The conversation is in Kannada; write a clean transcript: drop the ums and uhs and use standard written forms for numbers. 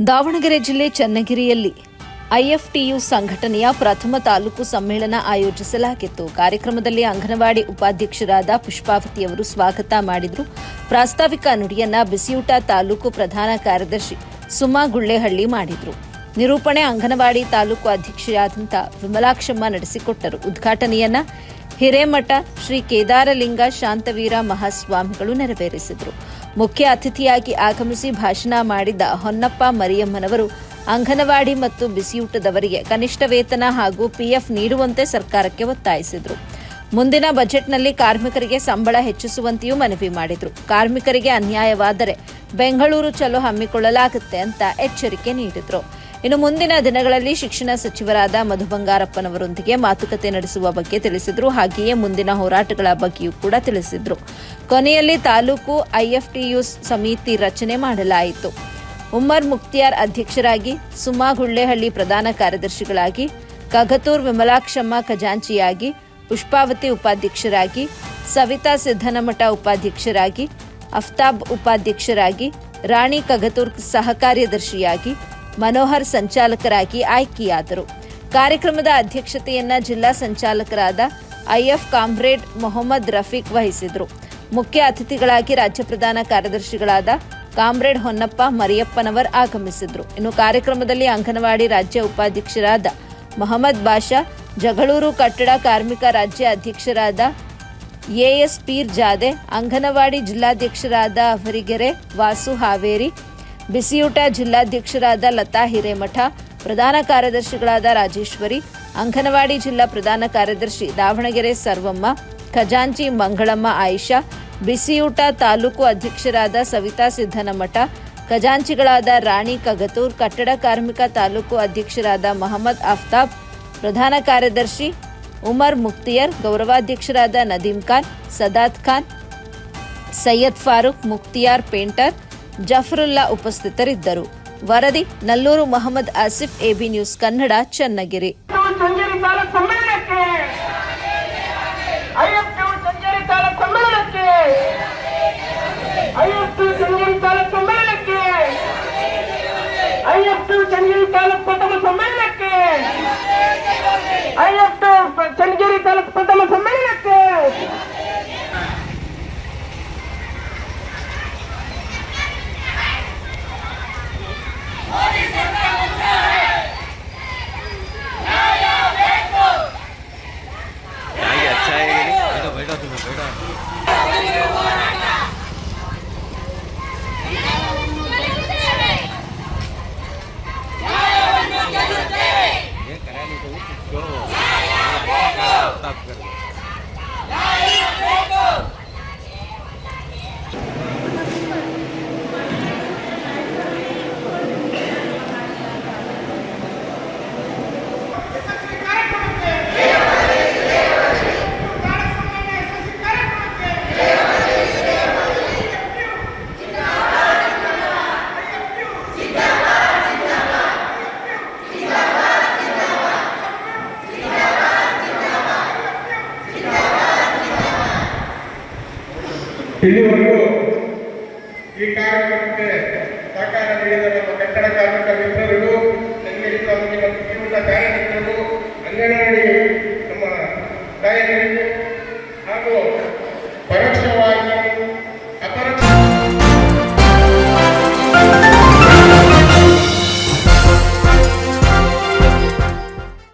ದಾವಣಗೆರೆ ಜಿಲ್ಲೆ ಚನ್ನಗಿರಿಯಲ್ಲಿ ಐಎಫ್ಟಿಯು ಸಂಘಟನೆಯ ಪ್ರಥಮ ತಾಲೂಕು ಸಮ್ಮೇಳನ ಆಯೋಜಿಸಲಾಗಿತ್ತು. ಕಾರ್ಯಕ್ರಮದಲ್ಲಿ ಅಂಗನವಾಡಿ ಉಪಾಧ್ಯಕ್ಷರಾದ ಪುಷ್ಪಾವತಿಯವರು ಸ್ವಾಗತ ಮಾಡಿದರು. ಪ್ರಾಸ್ತಾವಿಕ ನುಡಿಯನ್ನ ಬಿಸಿಯೂಟ ತಾಲೂಕು ಪ್ರಧಾನ ಕಾರ್ಯದರ್ಶಿ ಸುಮಾ ಗುಳ್ಳೆಹಳ್ಳಿ ಮಾಡಿದರು. ನಿರೂಪಣೆ ಅಂಗನವಾಡಿ ತಾಲೂಕು ಅಧ್ಯಕ್ಷರಾದಂಥ ವಿಮಲಾಕ್ಷಮ್ಮ ನಡೆಸಿಕೊಟ್ಟರು. ಉದ್ಘಾಟನೆಯನ್ನ ಹಿರೇಮಠ ಶ್ರೀ ಕೇದಾರಲಿಂಗ ಶಾಂತವೀರ ಮಹಾಸ್ವಾಮಿಗಳು ನೆರವೇರಿಸಿದರು. ಮುಖ್ಯ ಅತಿಥಿಯಾಗಿ ಆಗಮಿಸಿ ಭಾಷಣ ಮಾಡಿದ ಹೊನ್ನಪ್ಪ ಮರಿಯಮ್ಮನವರು ಅಂಗನವಾಡಿ ಮತ್ತು ಬಿಸಿಯೂಟದವರಿಗೆ ಕನಿಷ್ಠ ವೇತನ ಹಾಗೂ ಪಿಎಫ್ ನೀಡುವಂತೆ ಸರ್ಕಾರಕ್ಕೆ ಒತ್ತಾಯಿಸಿದರು. ಮುಂದಿನ ಬಜೆಟ್ನಲ್ಲಿ ಕಾರ್ಮಿಕರಿಗೆ ಸಂಬಳ ಹೆಚ್ಚಿಸುವಂತೆಯೂ ಮನವಿ ಮಾಡಿದರು. ಕಾರ್ಮಿಕರಿಗೆ ಅನ್ಯಾಯವಾದರೆ ಬೆಂಗಳೂರು ಚಲೋ ಹಮ್ಮಿಕೊಳ್ಳಲಾಗುತ್ತೆ ಅಂತ ಎಚ್ಚರಿಕೆ ನೀಡಿದರು. ಇನ್ನು ಮುಂದಿನ ದಿನಗಳಲ್ಲಿ ಶಿಕ್ಷಣ ಸಚಿವರಾದ ಮಧು ಬಂಗಾರಪ್ಪನವರೊಂದಿಗೆ ಮಾತುಕತೆ ನಡೆಸುವ ಬಗ್ಗೆ ತಿಳಿಸಿದರು. ಹಾಗೆಯೇ ಮುಂದಿನ ಹೋರಾಟಗಳ ಬಗ್ಗೆಯೂ ಕೂಡ ತಿಳಿಸಿದರು. ಕೊನೆಯಲ್ಲಿ ತಾಲೂಕು ಐಎಫ್ಟಿಯು ಸಮಿತಿ ರಚನೆ ಮಾಡಲಾಯಿತು. ಉಮರ್ ಮುಕ್ತಿಯಾರ್ ಅಧ್ಯಕ್ಷರಾಗಿ, ಸುಮಾ ಗುಳ್ಳೆಹಳ್ಳಿ ಪ್ರಧಾನ ಕಾರ್ಯದರ್ಶಿಗಳಾಗಿ, ಕಗತೂರ್ ವಿಮಲಾಕ್ಷಮ್ಮ ಖಜಾಂಚಿಯಾಗಿ, ಪುಷ್ಪಾವತಿ ಉಪಾಧ್ಯಕ್ಷರಾಗಿ, ಸವಿತಾ ಸಿದ್ದನಮಠ ಉಪಾಧ್ಯಕ್ಷರಾಗಿ, ಅಫ್ತಾಬ್ ಉಪಾಧ್ಯಕ್ಷರಾಗಿ, ರಾಣಿ ಕಗತೂರ್ ಸಹ ಕಾರ್ಯದರ್ಶಿಯಾಗಿ, ಮನೋಹರ್ ಸಂಚಾಲಕರಾಗಿ ಆಯ್ಕೆಯಾದರು. ಕಾರ್ಯಕ್ರಮದ ಅಧ್ಯಕ್ಷತೆಯನ್ನ ಜಿಲ್ಲಾ ಸಂಚಾಲಕರಾದ ಐಎಫ್ ಕಾಮ್ರೇಡ್ ಮೊಹಮ್ಮದ್ ರಫೀಕ್ ವಹಿಸಿದರು. ಮುಖ್ಯ ಅತಿಥಿಗಳಾಗಿ ರಾಜ್ಯ ಪ್ರಧಾನ ಕಾರ್ಯದರ್ಶಿಗಳಾದ ಕಾಮ್ರೇಡ್ ಹೊನ್ನಪ್ಪ ಮರಿಯಪ್ಪನವರ್ ಆಗಮಿಸಿದರು. ಇನ್ನು ಕಾರ್ಯಕ್ರಮದಲ್ಲಿ ಅಂಗನವಾಡಿ ರಾಜ್ಯ ಉಪಾಧ್ಯಕ್ಷರಾದ ಮೊಹಮ್ಮದ್ ಬಾಷಾ, ಜಗಳೂರು ಕಟ್ಟಡ ಕಾರ್ಮಿಕ ರಾಜ್ಯ ಅಧ್ಯಕ್ಷರಾದ ಎಎಸ್ ಪೀರ್ ಜಾದೆ, ಅಂಗನವಾಡಿ ಜಿಲ್ಲಾಧ್ಯಕ್ಷರಾದ ಅವರಿಗೆರೆ ವಾಸು ಹಾವೇರಿ, ಬಿಸಿಯೂಟ ಜಿಲ್ಲಾಧ್ಯಕ್ಷರಾದ ಲತಾ ಹಿರೇಮಠ, ಪ್ರಧಾನ ಕಾರ್ಯದರ್ಶಿಗಳಾದ ರಾಜೇಶ್ವರಿ, ಅಂಗನವಾಡಿ ಜಿಲ್ಲಾ ಪ್ರಧಾನ ಕಾರ್ಯದರ್ಶಿ ದಾವಣಗೆರೆ ಸರ್ವಮ್ಮ, ಖಜಾಂಚಿ ಮಂಗಳಮ್ಮ ಆಯಿಷಾ, ಬಿಸಿಯೂಟ ತಾಲೂಕು ಅಧ್ಯಕ್ಷರಾದ ಸವಿತಾ ಸಿದ್ದನಮಠ, ಖಜಾಂಚಿಗಳಾದ ರಾಣಿ ಕಗತೂರ್, ಕಟ್ಟಡ ಕಾರ್ಮಿಕ ತಾಲೂಕು ಅಧ್ಯಕ್ಷರಾದ ಮಹಮ್ಮದ್ ಆಫ್ತಾಬ್, ಪ್ರಧಾನ ಕಾರ್ಯದರ್ಶಿ ಉಮರ್ ಮುಕ್ತಿಯರ್, ಗೌರವಾಧ್ಯಕ್ಷರಾದ ನದೀಂ ಖಾನ್, ಸದಾತ್ ಖಾನ್, ಸೈಯದ್ ಫಾರೂಕ್, ಮುಕ್ತಿಯಾರ್ ಪೇಂಟರ್, ಜಫರುಲ್ಲಾ ಉಪಸ್ಥಿತರಿದ್ದರು. ವರದಿ ನಲ್ಲೂರು ಮೊಹಮ್ಮದ್ ಆಸಿಫ್, ಎಬಿ ನ್ಯೂಸ್ ಕನ್ನಡ, ಚನ್ನಗಿರಿ. ಇಲ್ಲಿವರೆಗೂ ಈ ಕಾರ್ಯಕ್ರಮಕ್ಕೆ ಸಹಕಾರ ನೀಡಿದ ನಮ್ಮ ಕಟ್ಟಡ ಕಾರ್ಮಿಕ ಮಿತ್ರರಿಗೂ, ಚನ್ನಗಿರಿ ತಾಲೂಕಿನ ಬಿಸಿಯೂಟ ಕಾರ್ಯಕರ್ತರಿಗೂ, ಅಂಗನವಾಡಿ ನಮ್ಮ ತಾಯಂದಿರಿಗೂ